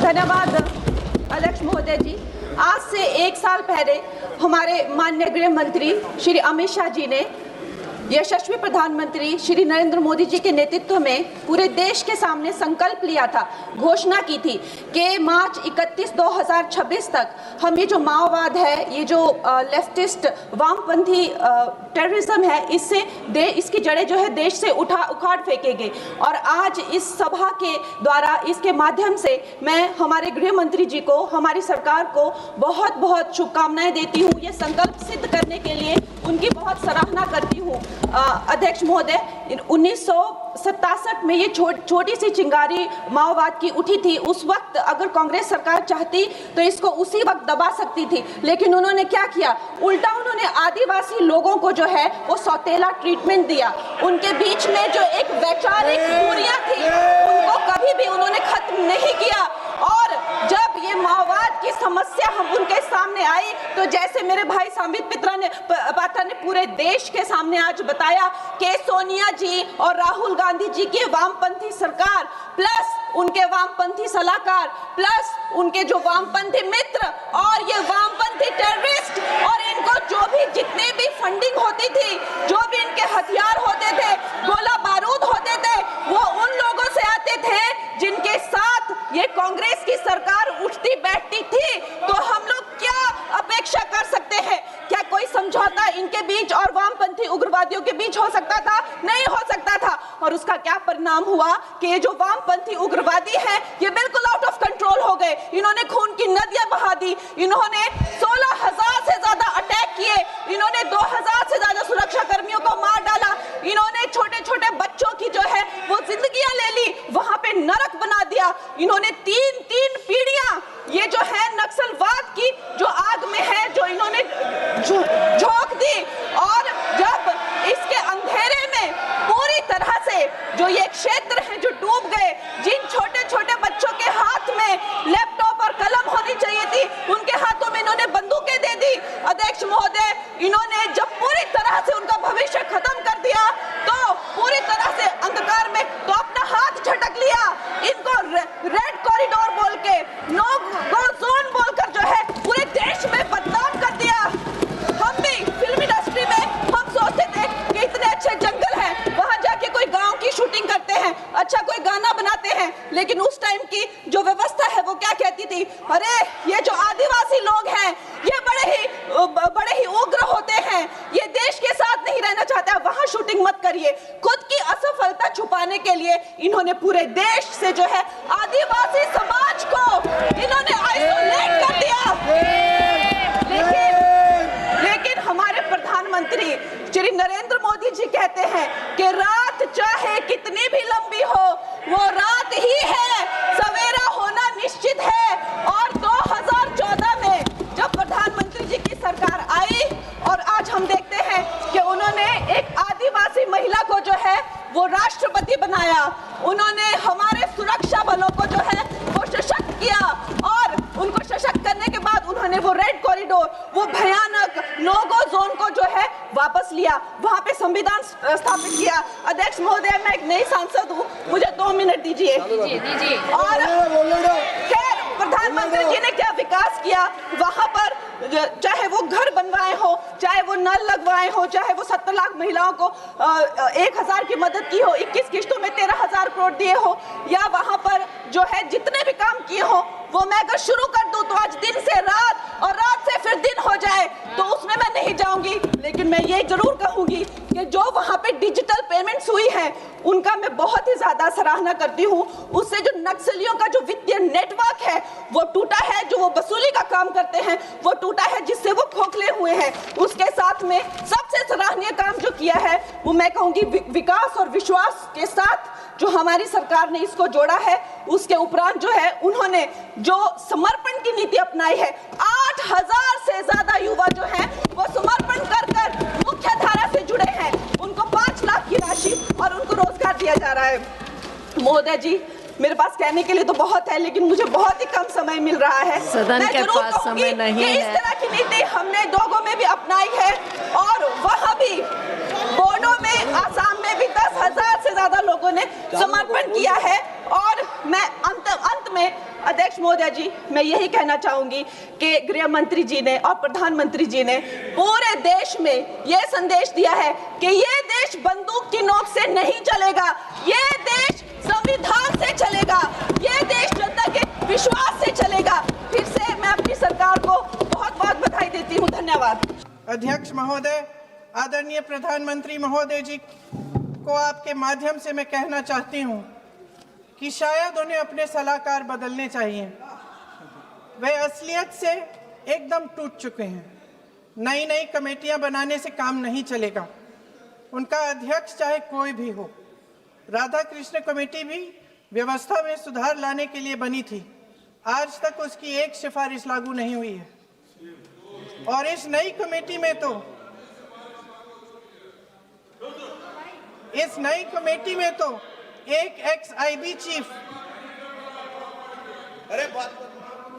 धन्यवाद अध्यक्ष महोदय जी। आज से 1 साल पहले हमारे माननीय गृह मंत्री श्री अमित शाह जी ने यशस्वी प्रधानमंत्री श्री नरेंद्र मोदी जी के नेतृत्व में पूरे देश के सामने संकल्प लिया था, घोषणा की थी कि मार्च 31, 2026 तक हम ये जो माओवाद है, ये जो लेफ्टिस्ट वामपंथी टेररिज्म है, इसकी जड़ें जो है देश से उखाड़ फेंकेंगे। और आज इस सभा के द्वारा, इसके माध्यम से मैं हमारे गृह मंत्री जी को, हमारी सरकार को बहुत बहुत शुभकामनाएं देती हूँ। ये संकल्प सिद्ध करने के लिए उनकी बहुत सराहना करती हूँ। अध्यक्ष महोदय, 1967 में ये छोटी सी चिंगारी माओवाद की उठी थी। उस वक्त अगर कांग्रेस सरकार चाहती तो इसको उसी वक्त दबा सकती थी, लेकिन उन्होंने क्या किया, उल्टा उन्होंने आदिवासी लोगों को जो है वो सौतेला ट्रीटमेंट दिया। उनके बीच में जो एक वैचारिक दूरियां थी उनको कभी भी उन्होंने खत्म नहीं किया। और जब ये माओवाद की समस्या हम उनके सामने आई तो जैसे मेरे भाई संबित पात्रा ने पूरे देश के सामने आज बताया कि सोनिया जी और राहुल गांधी जी की वामपंथी सरकार प्लस उनके वामपंथी सलाहकार प्लस उनके जो वामपंथी मित्र और ये वामपंथी टेररिस्ट और इनको जो भी जितने भी फंडिंग होती थी, जो भी इनके हथियार होते थे, गोला बारूद होते थे, वो उन लोगों से आते थे जिनके साथ ये कांग्रेस की सरकार उठती बैठती थी। तो हम लोग क्या अपेक्षा कर सकते हैं? क्या कोई समझौता इनके बीच और वामपंथी उग्रवादियों के बीच हो सकता था? नहीं हो सकता था। और उसका क्या परिणाम हुआ कि ये जो वामपंथी उग्रवादी हैं ये बिल्कुल आउट ऑफ कंट्रोल हो गए। इन्होंने खून की नदियां बहा दी, इन्होंने 16,000 से ज्यादा अटैक किए, इन्होंने 2,000 से ज्यादा सुरक्षा कर्मियों को मार डाला, इन्होंने छोटे छोटे बच्चों की जो है वो जिंदगियां ले ली, वहां पे नरक बना दिया। इन्होंने तीन पीढ़ियां ये जो है नक्सलवाद की जो आग में है जो इन्होंने झोंक दी। और जब इसके अंधेरे में पूरी तरह से जो ये क्षेत्र है जो डूब गए, जिन छोटे छोटे बच्चों के हाथ में लैपटॉप और कलम होनी चाहिए थी उनके हाथों में इन्होंने बंदूकें दे दी। अध्यक्ष महोदय, इन्होंने जब पूरी तरह से उनका भविष्य खत्म कर दिया तो पूरी तरह से अंधकार में तो अपना हाथ झटक लिया। इनको रेड कॉरिडोर बोल के, नो गो जोन बोलकर जो है पूरे देश में बदनाम कर दिया। हम भी फिल्म इंडस्ट्री में हम सोचते थे कि इतने अच्छे जंगल हैं, वहां जाके कोई गांव की शूटिंग करते हैं, अच्छा कोई गाना बनाते हैं, लेकिन उस टाइम की जो व्यवस्था है वो क्या कहती थी, अरे ये जो आदिवासी लोग हैं ये बड़े ही उग्र होते हैं, ये देश के साथ नहीं रहना चाहते, वहां शूटिंग मत करिए। खुद की असफलता छुपाने के लिए इन्होंने पूरे देश से जो है आदिवासी समाज को इन्होंने आइसोलेट कर दिया। लेकिन हमारे प्रधानमंत्री श्री नरेंद्र मोदी जी कहते हैं कि रात चाहे कितनी भी लंबी हो वो रात ही है, सवेरा होना निश्चित है। और 2014 में जब प्रधानमंत्री जी की सरकार आई और आज हम देखते हैं कि उन्होंने एक आदिवासी महिला को जो है वो राष्ट्रपति बनाया, उन्होंने हमारे सुरक्षा बलों को जो है वो सशक्त किया और उनको सशक्त करने के बाद उन्होंने वो रेड कॉरिडोर, वो भयानक नो गो जोन को जो है वापस लिया, वहां पे संविधान स्थापित किया। अध्यक्ष महोदय, मैं एक नई सांसद हूँ, मुझे 2 मिनट दीजिए। और खैर प्रधानमंत्री जी ने क्या विकास किया वहां पर, चाहे वो घर बनवाए हो, चाहे वो नल लगवाए हो, चाहे वो 70 लाख महिलाओं को 1,000 की मदद की हो, 21 किस्तों में 13,000 करोड़ दिए हो, या वहां पर जो है जितने भी काम किए हो वो मैं अगर शुरू कर दूं तो आज दिन से रात और रात से फिर दिन हो जाए तो उसमें मैं नहीं जाऊंगी। लेकिन मैं ये जरूर कहूंगी कि जो वहां पे डिजिटल पेमेंट्स हुई है उनका मैं बहुत ही ज्यादा सराहना करती हूँ। उससे जो नक्सलियों का जो वित्तीय नेटवर्क है वो टूटा है, जो वो वसूली का काम करते हैं वो टूटा है, जिससे वो खोखले हुए हैं। उसके साथ में सबसे सराहनीय काम जो किया है वो मैं कहूंगी विकास और विश्वास के साथ जो हमारी सरकार ने इसको जोड़ा है। उसके उपरांत जो है उन्होंने जो समर्पण की नीति अपनाई है, 8,000 से ज्यादा युवा जो हैं वो समर्पण कर मुख्य धारा से जुड़े हैं, उनको 5 लाख की राशि और उनको रोजगार दिया जा रहा है। महोदय जी, मेरे पास कहने के लिए तो बहुत है लेकिन मुझे बहुत ही कम समय मिल रहा है। सदन के पास समय नहीं है। इस तरह की नीति हमने दोगो में भी अपनाई है और वहाँ भी बोडो में, आसाम में भी 10,000 से ज्यादा लोगों ने समर्पण किया है। और मैं अंत में अध्यक्ष महोदय जी, मैं यही कहना चाहूंगी कि गृह मंत्री जी ने और प्रधानमंत्री जी ने पूरे देश में यह संदेश दिया है कि ये देश बंदूक की नोक से नहीं चलेगा, ये देश संविधान से चलेगा, ये देश जनता के विश्वास से चलेगा। फिर से मैं अपनी सरकार को बहुत बहुत बधाई देती हूँ। धन्यवाद। अध्यक्ष महोदय, आदरणीय प्रधानमंत्री महोदय जी को आपके माध्यम से मैं कहना चाहती हूँ कि शायद उन्हें अपने सलाहकार बदलने चाहिए। वे असलियत से एकदम टूट चुके हैं। नई नई कमेटियां बनाने से काम नहीं चलेगा। उनका अध्यक्ष चाहे कोई भी हो, राधा कृष्ण कमेटी भी व्यवस्था में सुधार लाने के लिए बनी थी। आज तक उसकी एक सिफारिश लागू नहीं हुई है। और इस नई कमेटी में तो एक एक्स-आईबी चीफ,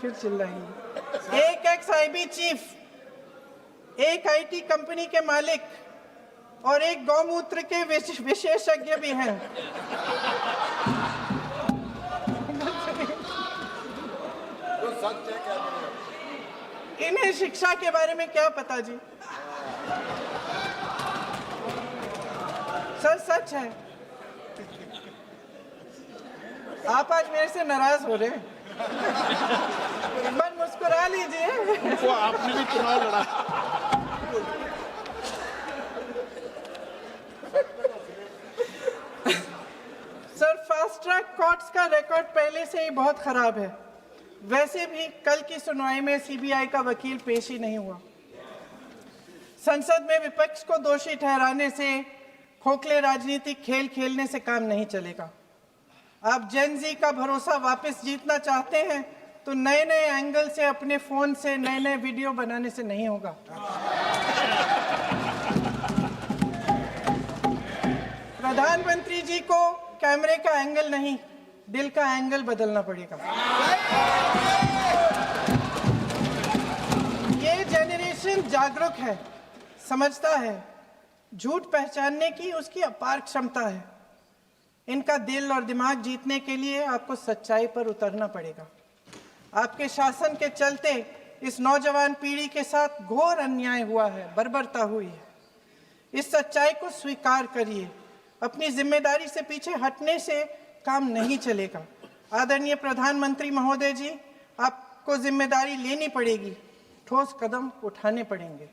फिर चिल्लाएंगे, एक एक्स-आईबी चीफ, एक आईटी कंपनी के मालिक और एक गौमूत्र के विशेषज्ञ भी हैं। इन्हें शिक्षा के बारे में क्या पता जी? सच है। आप आज मेरे से नाराज हो रहे हैं। मन मुस्कुरा लीजिए। उनको आपने भी चुनाव लड़ा। सर, फास्ट ट्रैक कोर्ट्स का रिकॉर्ड पहले से ही बहुत खराब है। वैसे भी कल की सुनवाई में सीबीआई का वकील पेश ही नहीं हुआ। संसद में विपक्ष को दोषी ठहराने से, खोखले राजनीतिक खेल खेलने से काम नहीं चलेगा। आप जेन जी का भरोसा वापस जीतना चाहते हैं तो नए नए एंगल से, अपने फोन से नए नए वीडियो बनाने से नहीं होगा। प्रधानमंत्री जी को कैमरे का एंगल नहीं, दिल का एंगल बदलना पड़ेगा। ये जेनरेशन जागरूक है, समझता है, झूठ पहचानने की उसकी अपार क्षमता है। इनका दिल और दिमाग जीतने के लिए आपको सच्चाई पर उतरना पड़ेगा। आपके शासन के चलते इस नौजवान पीढ़ी के साथ घोर अन्याय हुआ है, बर्बरता हुई है। इस सच्चाई को स्वीकार करिए। अपनी जिम्मेदारी से पीछे हटने से काम नहीं चलेगा। आदरणीय प्रधानमंत्री महोदय जी, आपको जिम्मेदारी लेनी पड़ेगी, ठोस कदम उठाने पड़ेंगे।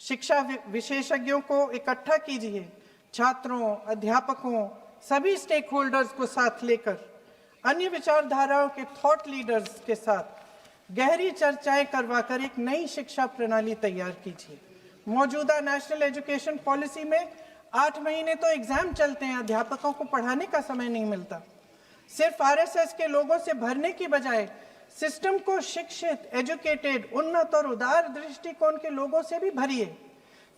शिक्षा विशेषज्ञों को इकट्ठा कीजिए, छात्रों, अध्यापकों, सभी स्टेक होल्डर्स को साथ लेकर, अन्य विचारधाराओं के थॉट लीडर्स के साथ गहरी चर्चाएं करवाकर एक नई शिक्षा प्रणाली तैयार कीजिए। मौजूदा नेशनल एजुकेशन पॉलिसी में 8 महीने तो एग्जाम चलते हैं, अध्यापकों को पढ़ाने का समय नहीं मिलता। सिर्फ आरएसएस के लोगों से भरने की बजाय सिस्टम को शिक्षित, एजुकेटेड, उन्नत और उदार दृष्टिकोण के लोगों से भी भरिए,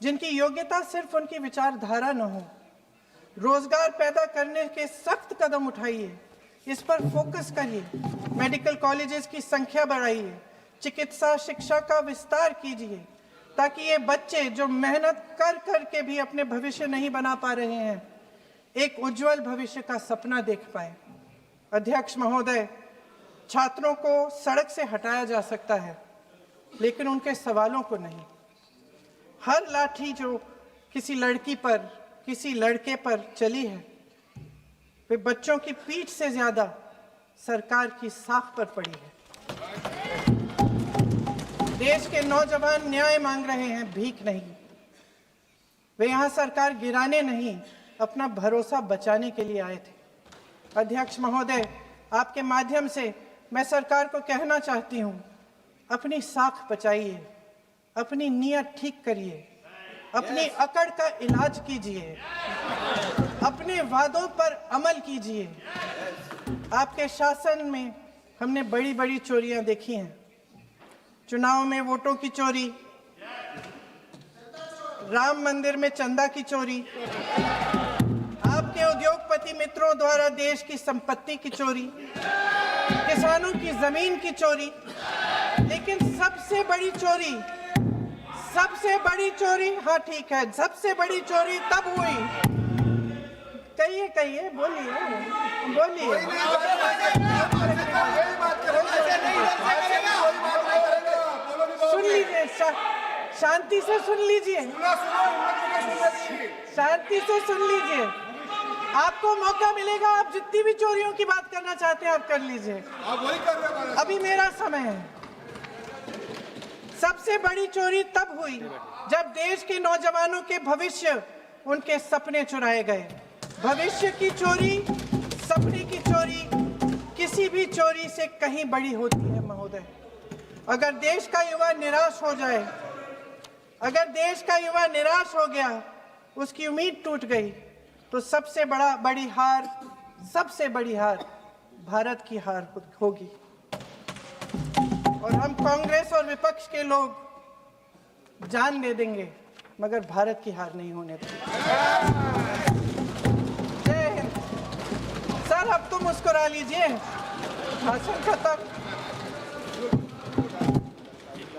जिनकी योग्यता सिर्फ उनकी विचारधारा न हो। रोजगार पैदा करने के सख्त कदम उठाइए, इस पर फोकस करिए। मेडिकल कॉलेजेस की संख्या बढ़ाइए, चिकित्सा शिक्षा का विस्तार कीजिए, ताकि ये बच्चे जो मेहनत कर कर के भी अपने भविष्य नहीं बना पा रहे हैं, एक उज्जवल भविष्य का सपना देख पाए। अध्यक्ष महोदय, छात्रों को सड़क से हटाया जा सकता है, लेकिन उनके सवालों को नहीं। हर लाठी जो किसी लड़की पर, किसी लड़के पर चली है, वे बच्चों की पीठ से ज्यादा सरकार की साख पर पड़ी है। देश के नौजवान न्याय मांग रहे हैं, भीख नहीं। वे यहाँ सरकार गिराने नहीं, अपना भरोसा बचाने के लिए आए थे। अध्यक्ष महोदय, आपके माध्यम से मैं सरकार को कहना चाहती हूँ, अपनी साख बचाइए, अपनी नीयत ठीक करिए, अपनी अकड़ का इलाज कीजिए, अपने वादों पर अमल कीजिए। आपके शासन में हमने बड़ी बड़ी चोरियां देखी हैं। चुनाव में वोटों की चोरी, राम मंदिर में चंदा की चोरी, आपके उद्योगपति मित्रों द्वारा देश की संपत्ति की चोरी, किसानों की जमीन की चोरी, लेकिन सबसे बड़ी चोरी, हाँ ठीक है, सबसे बड़ी चोरी तब हुई कहिए कहिए, बोलिए बोलिए। सुन लीजिए, शांति से सुन लीजिए, शांति से सुन लीजिए। आपको मौका मिलेगा, आप जितनी भी चोरियों की बात करना चाहते हैं आप कर लीजिए, अभी मेरा समय है। सबसे बड़ी चोरी तब हुई जब देश के नौजवानों के भविष्य, उनके सपने चुराए गए। भविष्य की चोरी, सपने की चोरी किसी भी चोरी से कहीं बड़ी होती है महोदय। अगर देश का युवा निराश हो जाए, अगर देश का युवा निराश हो गया, उसकी उम्मीद टूट गई, तो सबसे बड़ी हार भारत की हार होगी। और हम कांग्रेस और विपक्ष के लोग जान दे देंगे, मगर भारत की हार नहीं होने देंगे। जय हिंद। सर अब तो मुस्कुरा लीजिए, भाषण खत्म।